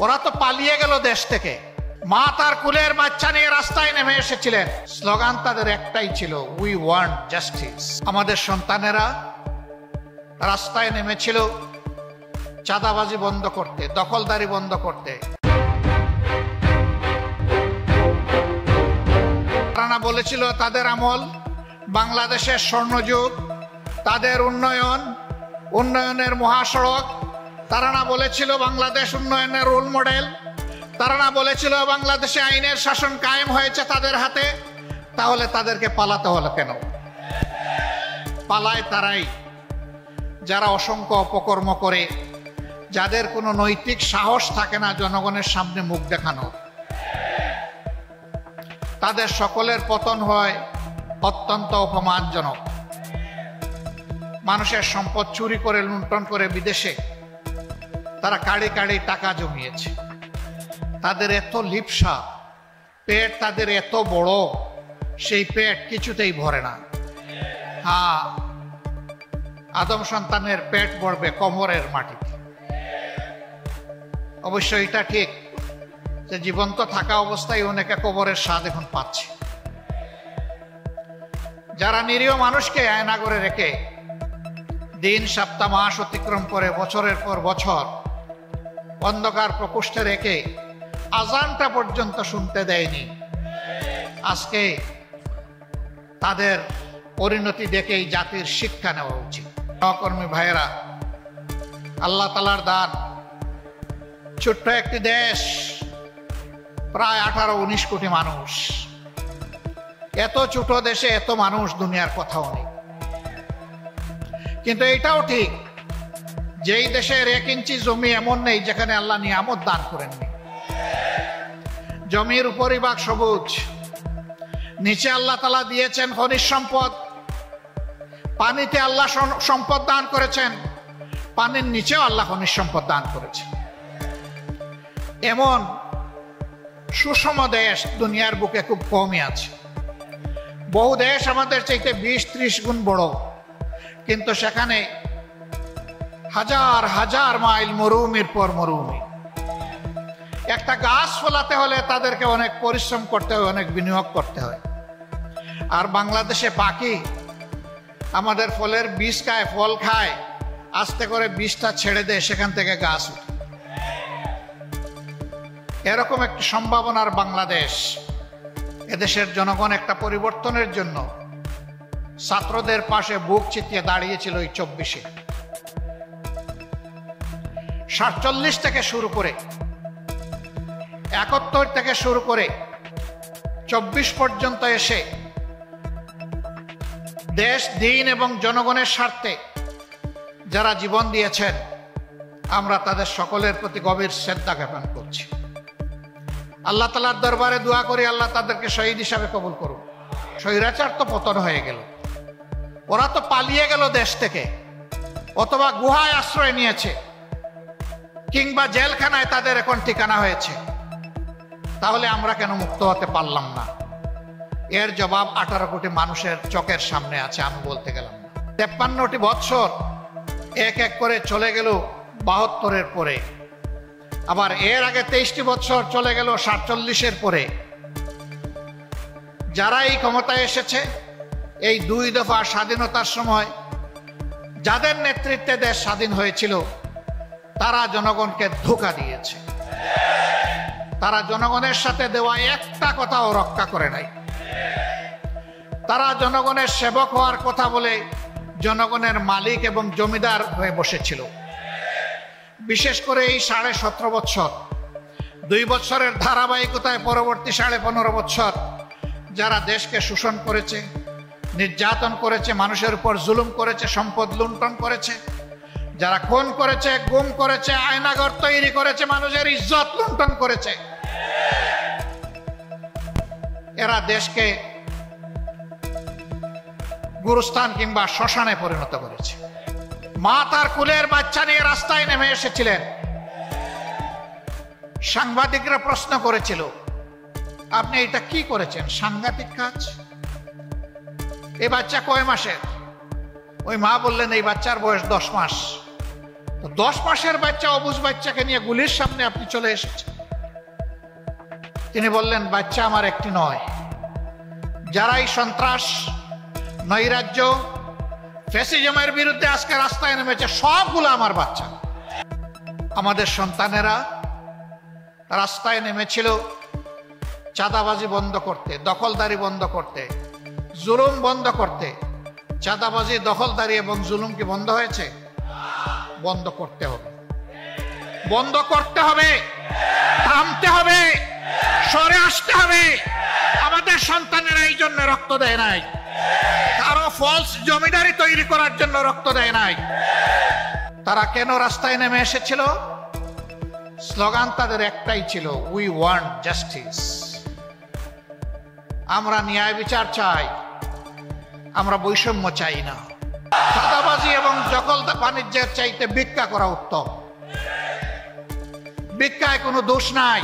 ওরা তো পালিয়ে গেল দেশ থেকে। মা তার কুলের বাচ্চা নিয়ে রাস্তায় নেমে এসেছিলেন। স্লোগান তাদের একটাই ছিল, উই ওয়ান্ট জাস্টিস। আমাদের সন্তানেরা রাস্তায় নেমেছিল চাঁদাবাজি বন্ধ করতে, দখলদারি বন্ধ করতে। তারা বলেছিল তাদের আমল বাংলাদেশের স্বর্ণযুগ, তাদের উন্নয়নের মহাসড়ক। তারা না বলেছিল বাংলাদেশ উন্নয়নের রোল মডেল। তারা না বলেছিল বাংলাদেশে আইনের শাসন কায়েম হয়েছে তাদের হাতে। তাহলে তাদেরকে পালাতে হলো কেন? পালায় তারাই যারা অসংখ্য অপকর্ম করে, যাদের কোনো নৈতিক সাহস থাকে না জনগণের সামনে মুখ দেখানো। তাদের সকলের পতন হয় অত্যন্ত অপমানজনক। মানুষের সম্পদ চুরি করে লুণ্ঠন করে বিদেশে তারা কাড়ি কাড়ি টাকা জমিয়েছে। তাদের এত লিপ্সা, পেট তাদের এত বড়, সেই পেট কিছুতেই ভরে না। হ্যাঁ, আদম সন্তানের পেট ভরবে কোমরের মাটিতে। অবশ্য এটা ঠিক যে জীবন্ত থাকা অবস্থায় অনেকে কবরের স্বাদ এখন পাচ্ছে। যারা নিরীহ মানুষকে আয়না করে রেখে দিন সপ্তাহ মাস অতিক্রম করে বছরের পর বছর অন্ধকার প্রকোষ্ঠে রেখে আজানটা পর্যন্ত শুনতে দেয়নি, আজকে তাদের পরিণতি দেখেই জাতির শিক্ষা নেওয়া উচিত। সহকর্মী ভাইয়েরা, আল্লাহ তাআলার দান, ছোট্ট একটি দেশ, প্রায় 18-19 কোটি মানুষ। এত ছোট দেশে এত মানুষ, দুনিয়ার কথাও নেই। কিন্তু এটাও ঠিক, যেই দেশের 1 ইঞ্চি জমি এমন নেই যেখানে আল্লাহ নিয়ামত দান করেননি। জমির উপরিভাগ সবুজ, নিচে আল্লাহ তাআলা দিয়েছেন খনিজ সম্পদ, পানিতে আল্লাহ সম্পদ দান করেছেন, পানির নিচেও আল্লাহ খনিজ সম্পদ দান করেছেন। এমন সুষম দেশ দুনিয়ার বুকে খুব কমই আছে। বহু দেশ আমাদের চাইতে 20-30 গুণ বড়, কিন্তু সেখানে হাজার হাজার মাইল মরুভূমির পর মরুভূমি। একটা গাছ ফলাতে হলে তাদেরকে অনেক পরিশ্রম করতে হয়, অনেক বিনিয়োগ করতে হয়। আর বাংলাদেশে পাখি আমাদের ফলের বীজ খায়, ফল খায়, আস্তে করে বীজটা ছেড়ে দেয়, সেখান থেকে গাছ উঠে। এরকম একটি সম্ভাবনার বাংলাদেশ। এদেশের জনগণ একটা পরিবর্তনের জন্য ছাত্রদের পাশে বুক চিতিয়ে দাঁড়িয়েছিল এই 24-এ। 47 থেকে শুরু করে, 71 থেকে শুরু করে 24 পর্যন্ত এসে দেশ, দিন এবং জনগণের স্বার্থে যারা জীবন দিয়েছেন, আমরা তাদের সকলের প্রতি গভীর শ্রদ্ধা জ্ঞাপন করছি। আল্লাহ তাআলার দরবারে দোয়া করি আল্লাহ তাদেরকে শহীদ হিসাবে কবুল করুন। স্বৈরাচার তো পতন হয়ে গেল, ওরা তো পালিয়ে গেল দেশ থেকে, অথবা গুহায় আশ্রয় নিয়েছে, কিংবা জেলখানায় তাদের এখন ঠিকানা হয়েছে। তাহলে আমরা কেন মুক্ত হতে পারলাম না? এর জবাব 18 কোটি মানুষের চোখের সামনে আছে, আমি বলতে গেলাম না। 53টি বৎসর এক এক করে চলে গেল 72-এর পরে, আবার এর আগে 23টি বৎসর চলে গেল 47-এর পরে। যারা এই ক্ষমতায় এসেছে, এই 2 দফা স্বাধীনতার সময় যাদের নেতৃত্বে দেশ স্বাধীন হয়েছিল, তারা জনগণকে ধোঁকা দিয়েছে। তারা জনগণের সাথে দেওয়া একটা কথাও রক্ষা করে নাই। তারা জনগণের সেবক হওয়ার কথা বলে জনগণের মালিক এবং জমিদার হয়ে বসেছিল। বিশেষ করে এই 17.5 বছর, 2 বছরের ধারাবাহিকতায় পরবর্তী 15.5 বছর যারা দেশকে শোষণ করেছে, নির্যাতন করেছে, মানুষের উপর জুলুম করেছে, সম্পদ লুণ্ঠন করেছে, যারা খুন করেছে, গুম করেছে, আয়নাঘর তৈরি করেছে, মানুষের ইজ্জত লুণ্ঠন করেছে, এরা দেশকে গুরুস্থান কিংবা শ্মশানে পরিণত করেছে। মা তার কুলের বাচ্চা নিয়ে রাস্তায় নেমে এসেছিলেন। সাংবাদিকরা প্রশ্ন করেছিল, আপনি এটা কি করেছেন? সাংঘাতিক কাজ। এই বাচ্চা কয় মাসের? ওই মা বললেন, এই বাচ্চার বয়স 10 মাস। তো 10 মাসের বাচ্চা অবুঝ বাচ্চাকে নিয়ে গুলির সামনে আপনি চলে এসেছেন। তিনি বললেন, বাচ্চা আমার একটি নয়, যারাই সন্ত্রাস, নৈরাজ্য, ফ্যাসিজমের বিরুদ্ধে আজকে রাস্তায় নেমেছে সবগুলো আমার বাচ্চা। আমাদের সন্তানেরা রাস্তায় নেমেছিল চাঁদাবাজি বন্ধ করতে, দখলদারি বন্ধ করতে, জুলুম বন্ধ করতে। চাঁদাবাজি, দখলদারি এবং জুলুম কি বন্ধ হয়েছে? বন্ধ করতে হবে, বন্ধ করতে হবে, থামতে হবে, সরে আসতে হবে। আমাদের সন্তানেরা এই জন্য রক্ত দেয় নাই, কারো ফলস জমিদারি তৈরি করার জন্য রক্ত দেয় নাই। তারা কেন রাস্তায় নেমে এসেছিল? স্লোগান তাদের একটাই ছিল, উই ওয়ান্ট জাস্টিস। আমরা ন্যায় বিচার চাই, আমরা বৈষম্য চাই না। চাঁদাবাজি এবং দখল বাণিজ্যের চাইতে ভিক্ষা করা উত্তম। ভিক্ষায় কোনো দোষ নাই।